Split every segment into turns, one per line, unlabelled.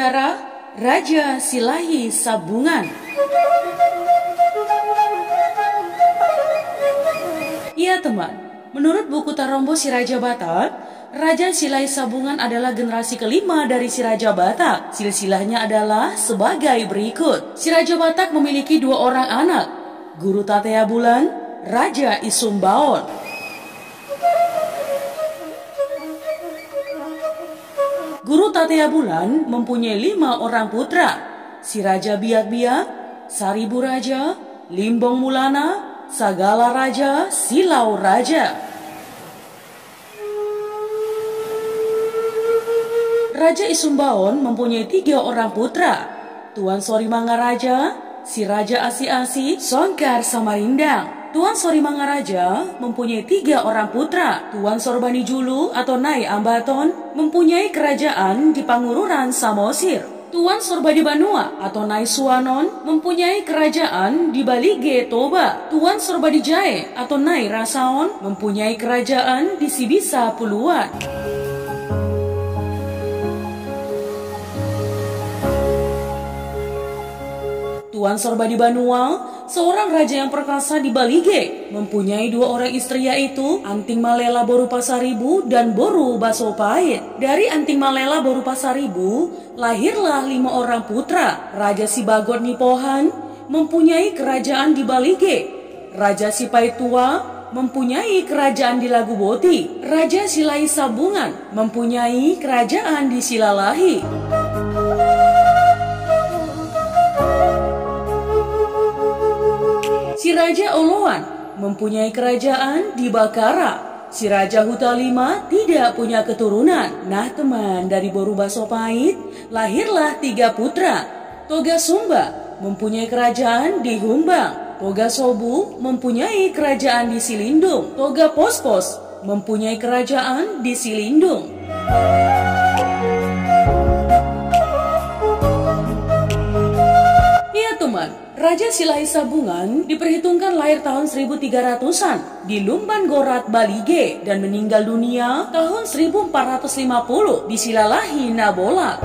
sejarah Raja Silahi Sabungan. Iya teman, menurut buku Tarombo Si Raja Batak, Raja Silahi Sabungan adalah generasi kelima dari Si Raja Batak. Silsilahnya adalah sebagai berikut. Si Raja Batak memiliki 2 orang anak, Guru Tatea Bulan, Raja Isumbaon. Guru Tatea Bulan mempunyai 5 orang putra, si Raja Biak-Biak, Saribu Raja, Limbong Mulana, Sagala Raja, Silau Raja. Raja Isumbaon mempunyai 3 orang putra, Tuan Sorimangaraja, si Raja Asi-Asi, Songkar Samarindang. Tuan Sorimangaraja mempunyai 3 orang putra. Tuan Sorbani Julu atau Nai Ambaton mempunyai kerajaan di Pangururan Samosir. Tuan Sorbadi Banua atau Nai Suwanon mempunyai kerajaan di Balige Toba. Tuan Sorbadi Jae atau Nai Rasaon mempunyai kerajaan di Sibisa Puluan. Tuan Sorbadi Banua, seorang raja yang perkasa di Balige, mempunyai 2 orang istri, yaitu Anting Malela Boru Pasaribu dan Boru Basopait. Dari Anting Malela Boru Pasaribu, lahirlah 5 orang putra. Raja Sibagot Nipohan mempunyai kerajaan di Balige. Raja Sipaitua mempunyai kerajaan di Laguboti. Raja Silahi Sabungan mempunyai kerajaan di Silalahi. Si Raja Oloan mempunyai kerajaan di Bakara. Si Raja Hutalima tidak punya keturunan. Nah teman, dari Boru Basopait lahirlah 3 putra. Toga Sumba mempunyai kerajaan di Humbang. Toga Sobu mempunyai kerajaan di Silindung. Toga Pospos mempunyai kerajaan di Silindung. Iya teman, Raja Silahi Sabungan diperhitungkan lahir tahun 1300-an di Lumban Gorat, Balige, dan meninggal dunia tahun 1450 di Silalahi, Nabolak.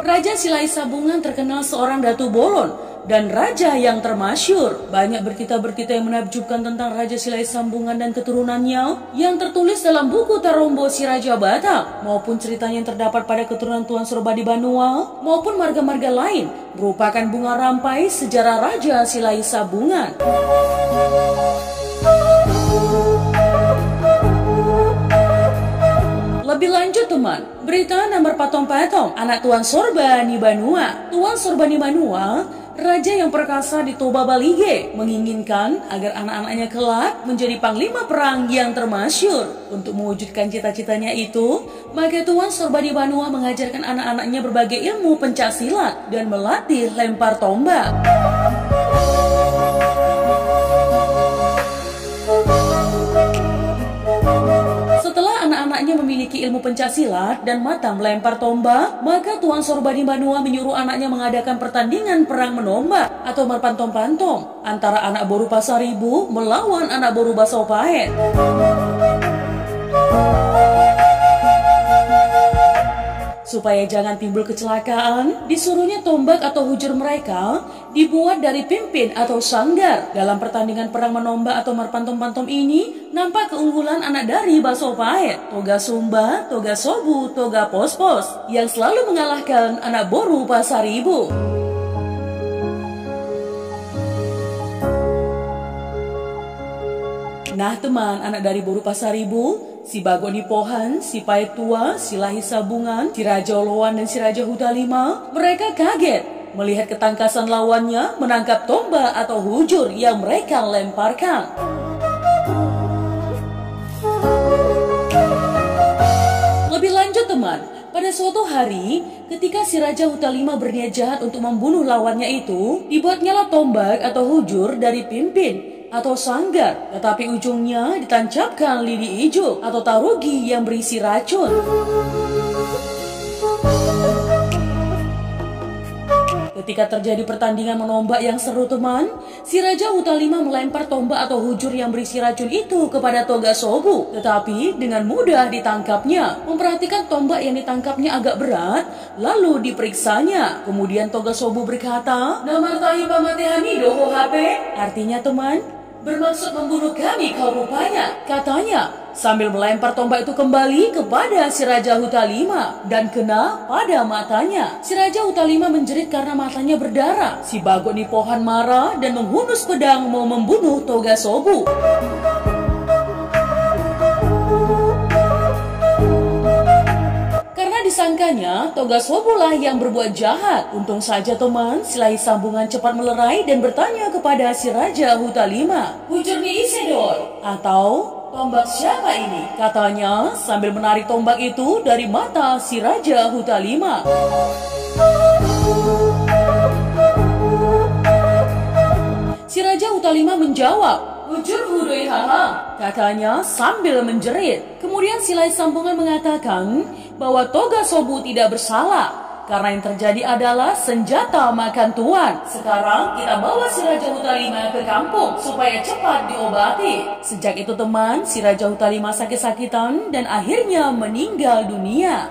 Raja Silahi Sabungan terkenal seorang Datu Bolon dan raja yang termasyur. Banyak berita-berita yang menakjubkan tentang Raja Silahi Sabungan dan keturunannya yang tertulis dalam buku Tarombo Si Raja Batak, maupun ceritanya yang terdapat pada keturunan Tuan Sorbadi Banua maupun marga-marga lain, merupakan bunga rampai sejarah Raja Silahi Sabungan. Lebih lanjut teman, berita nomor Patong-Patong, anak Tuan Sorbani Banua. Tuan Sorbani Banua, raja yang perkasa di Toba Balige, menginginkan agar anak-anaknya kelak menjadi panglima perang yang termasyur. Untuk mewujudkan cita-citanya itu, maka Tuan Sorbani Banua mengajarkan anak-anaknya berbagai ilmu pencak silat dan melatih lempar tombak. Setelah anak-anaknya memiliki ilmu pencaksilat dan matang melempar tombak, maka Tuan Sorbani Banua menyuruh anaknya mengadakan pertandingan perang menombak atau merpantom-pantom antara anak Boru Pasaribu melawan anak Boru Basopait. Supaya jangan timbul kecelakaan, disuruhnya tombak atau hujur mereka dibuat dari pimpin atau sanggar. Dalam pertandingan perang menombak atau merpantom-pantom ini, nampak keunggulan anak dari Basopait, Toga Sumba, Toga Sobu, Toga Pospos, yang selalu mengalahkan anak Boru Pasaribu. Nah teman, anak dari Boru Pasaribu, si Bagot Nipohan, si Paitua, Silahi Sabungan, si Raja Oloan, dan si Raja Hutalima, mereka kaget melihat ketangkasan lawannya menangkap tombak atau hujur yang mereka lemparkan. Lebih lanjut teman, pada suatu hari, ketika si Raja Hutalima berniat jahat untuk membunuh lawannya itu, dibuatnyalah tombak atau hujur dari pimpin atau sanggar, tetapi ujungnya ditancapkan lidi ijo atau tarugi yang berisi racun. Ketika terjadi pertandingan menombak yang seru teman, si Raja Hutalima melempar tombak atau hujur yang berisi racun itu kepada Toga Sobu. Tetapi dengan mudah ditangkapnya. Memperhatikan tombak yang ditangkapnya agak berat, lalu diperiksanya. Kemudian Toga Sobu berkata, "Namartahi pamatehani doho HP." Artinya teman, bermaksud membunuh kami kau rupanya, katanya, sambil melempar tombak itu kembali kepada si Raja Hutalima dan kena pada matanya. Si Raja Hutalima menjerit karena matanya berdarah. Si Bagok Nipohan marah dan menghunus pedang mau membunuh Toga Sobu. Disangkanya Toga Sobu lah yang berbuat jahat. Untung saja teman, Silai Sambungan cepat melerai dan bertanya kepada si Raja Hutalima, "Hujur ni Isidor?" Atau "Tombak siapa ini?" katanya sambil menarik tombak itu dari mata si Raja Hutalima. Si Raja Hutalima menjawab, "Hujur hudoi hahang," katanya sambil menjerit. Kemudian Silai Sambungan mengatakan bahwa Toga Sobu tidak bersalah karena yang terjadi adalah senjata makan tuan. Sekarang kita bawa si Raja Hutalima ke kampung supaya cepat diobati. Sejak itu teman, si Raja Hutalima sakit-sakitan dan akhirnya meninggal dunia.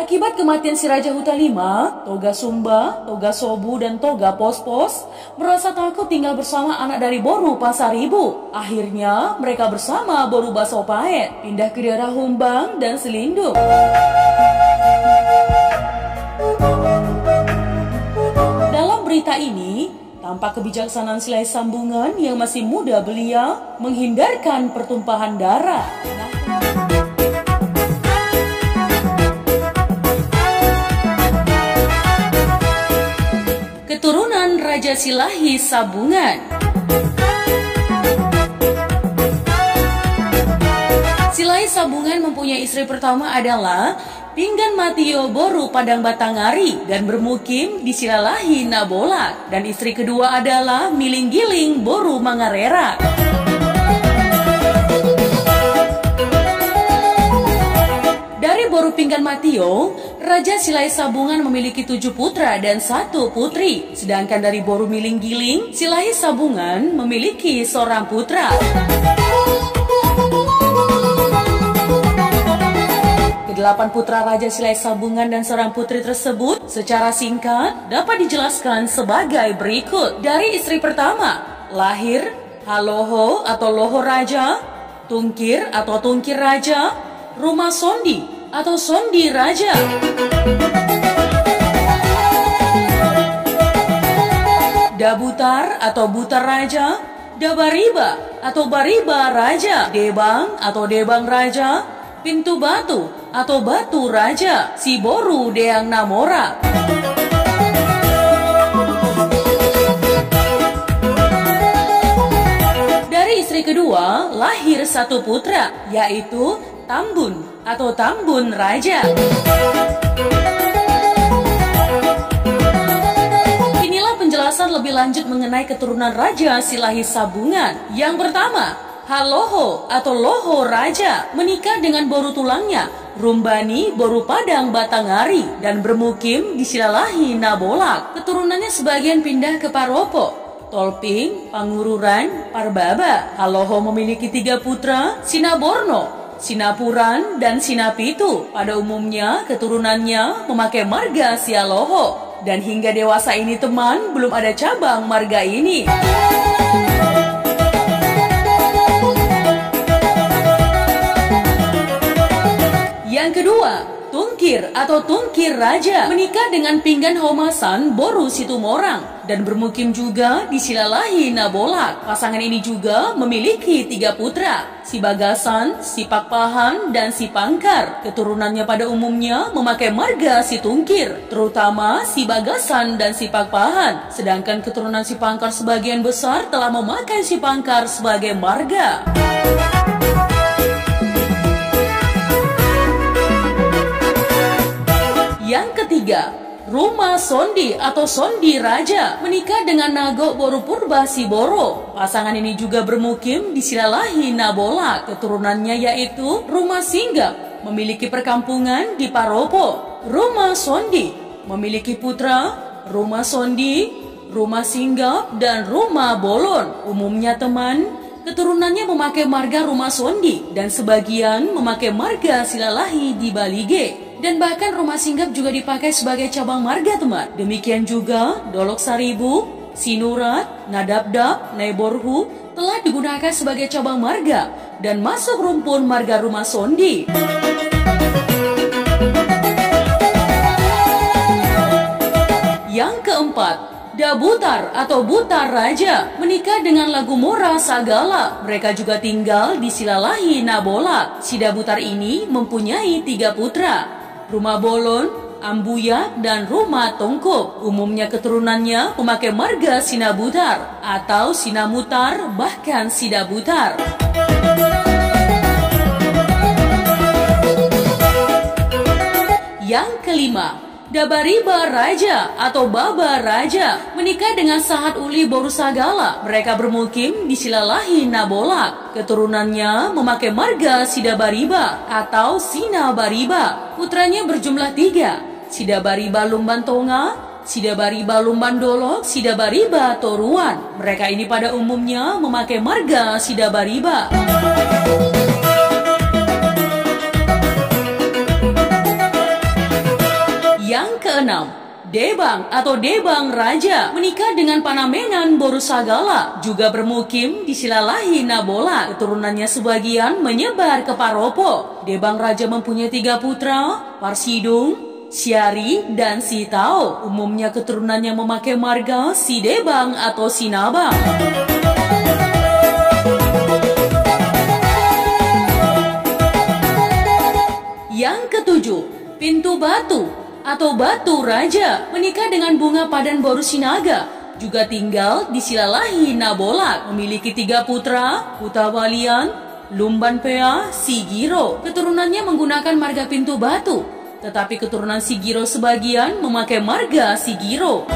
Akibat kematian si Raja Hutalima, Toga Sumba, Toga Sobu, dan Toga Pospos merasa takut tinggal bersama anak dari Boru Pasaribu. Akhirnya mereka bersama Boru Basopaet pindah ke daerah Humbang dan Selindung. Dalam berita ini, tampak kebijaksanaan Silai Sambungan yang masih muda belia menghindarkan pertumpahan darah. Keturunan Raja Silai Sambungan. Silai Sambungan mempunyai istri pertama adalah Pinggan Matio Boru Padang Batangari dan bermukim di Silalahi Nabolak, dan istri kedua adalah Milinggiling Boru Mangarera. Dari Boru Pinggan Matio, Raja Silai Sambungan memiliki 7 putra dan 1 putri. Sedangkan dari Boru Milinggiling, Silai Sambungan memiliki seorang putra. Kedelapan putra Raja Silai Sambungan dan seorang putri tersebut secara singkat dapat dijelaskan sebagai berikut. Dari istri pertama, lahir Haloho atau Loho Raja, Tungkir atau Tungkir Raja, Rumah Sondi atau Sondi Raja. Dabutar atau Butar Raja, Dabariba atau Bariba Raja, Debang atau Debang Raja, Pintu Batu atau Batu Raja, Siboru Deang Namora. Dari istri kedua, lahir 1 putra, yaitu Tambun atau Tambun Raja. Inilah penjelasan lebih lanjut mengenai keturunan Raja Silai Sambungan. Yang pertama, Haloho atau Loho Raja menikah dengan Boru tulangnya, Rumbani Boru Padang Batangari, dan bermukim di Silalahi Nabolak. Keturunannya sebagian pindah ke Paropo, Tolping, Pangururan, Parbaba. Haloho memiliki 3 putra, Sinaborno, Sinapuran, dan Sinapitu. Pada umumnya, keturunannya memakai marga Sialoho. Dan hingga dewasa ini teman, belum ada cabang marga ini. Yang kedua, Tungkir atau Tungkir Raja menikah dengan Pinggan Homasan Boru Situmorang dan bermukim juga di Silalahi Nabolak. Pasangan ini juga memiliki 3 putra, Si Bagasan, Si Pakpahan, dan Si Pangkar. Keturunannya pada umumnya memakai marga Si Tungkir, terutama Si Bagasan dan Si Pakpahan. Sedangkan keturunan Si Pangkar sebagian besar telah memakai Si Pangkar sebagai marga. Yang ketiga, Ruma Sondi atau Sondi Raja menikah dengan Nago Boru Purba Siboro. Pasangan ini juga bermukim di Silalahi Nabolak. Keturunannya yaitu Ruma Singgap memiliki perkampungan di Paropo. Ruma Sondi memiliki putra Ruma Sondi, Ruma Singgap, dan Ruma Bolon. Umumnya teman, keturunannya memakai marga Ruma Sondi dan sebagian memakai marga Silalahi di Balige. Dan bahkan Ruma Singgap juga dipakai sebagai cabang marga teman. Demikian juga Dolok Saribu, Sinurat, Nadabdab, Naiborhu telah digunakan sebagai cabang marga dan masuk rumpun marga Ruma Sondi. Yang keempat, Dabutar atau Butar Raja menikah dengan Lagu Mora Sagala. Mereka juga tinggal di Silalahi Nabolak. Si Dabutar ini mempunyai 3 putra, Ruma Bolon, Ambuyak, dan Ruma Tongkop. Umumnya keturunannya memakai marga Sinabutar atau Sinamutar, bahkan Sidabutar. Yang kelima, Dabariba Raja atau Baba Raja menikah dengan Sahat Uli Borusagala. Mereka bermukim di Silalahi Nabolak. Keturunannya memakai marga Sidabariba atau Sinabariba. Putranya berjumlah 3, Sidabariba Lumban Tonga, Sidabariba Lumban Dolok, Sidabariba Toruan. Mereka ini pada umumnya memakai marga Sidabariba. Yang keenam, Debang atau Debang Raja menikah dengan Panamengan Borusagala, juga bermukim di Silalahi Nabolak. Keturunannya sebagian menyebar ke Paropo. Debang Raja mempunyai 3 putra, Parsidung, Siari, dan Sitao. Umumnya keturunannya memakai marga Sidebang atau Sinabang. Yang ketujuh, Pintu Batu atau Batu Raja menikah dengan Bunga Padan Borusinaga, juga tinggal di Silalahi Nabolak. Memiliki 3 putra, Putawalian, Lumban Pea, Sigiro. Keturunannya menggunakan marga Pintu Batu, tetapi keturunan Sigiro sebagian memakai marga Sigiro.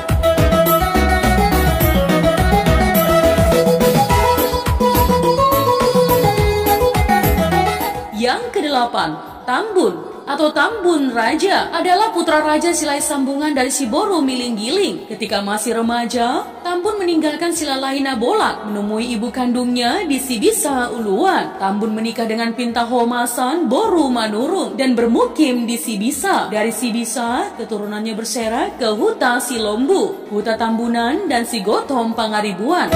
Yang kedelapan, Tambun atau Tambun Raja adalah putra Raja Silai Sambungan dari Siboro Milinggiling. Ketika masih remaja, Tambun meninggalkan Silalahi Nabolak menemui ibu kandungnya di Sibisa Uluan. Tambun menikah dengan Pintahomasan Boru Manurung dan bermukim di Sibisa. Dari Sibisa, keturunannya berserak ke Huta Silombu, Huta Tambunan, dan Sigotom Pangaribuan.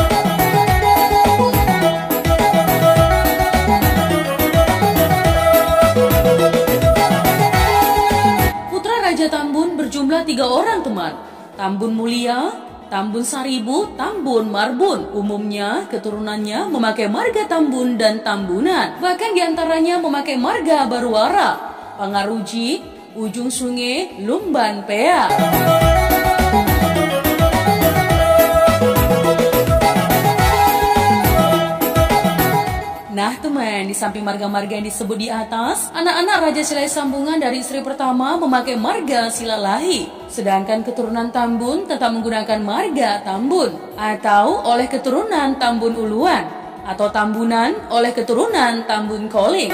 Raja Tambun berjumlah 3 orang teman, Tambun Mulia, Tambun Saribu, Tambun Marbun. Umumnya keturunannya memakai marga Tambun dan Tambunan. Bahkan diantaranya memakai marga Baruara, Pangaruji, Ujung Sungai, Lumban Pea. Nah teman, di samping marga-marga yang disebut di atas, anak-anak Raja Silai Sambungan dari istri pertama memakai marga Silalahi. Sedangkan keturunan Tambun tetap menggunakan marga Tambun, atau oleh keturunan Tambun Uluan, atau Tambunan oleh keturunan Tambun Koling.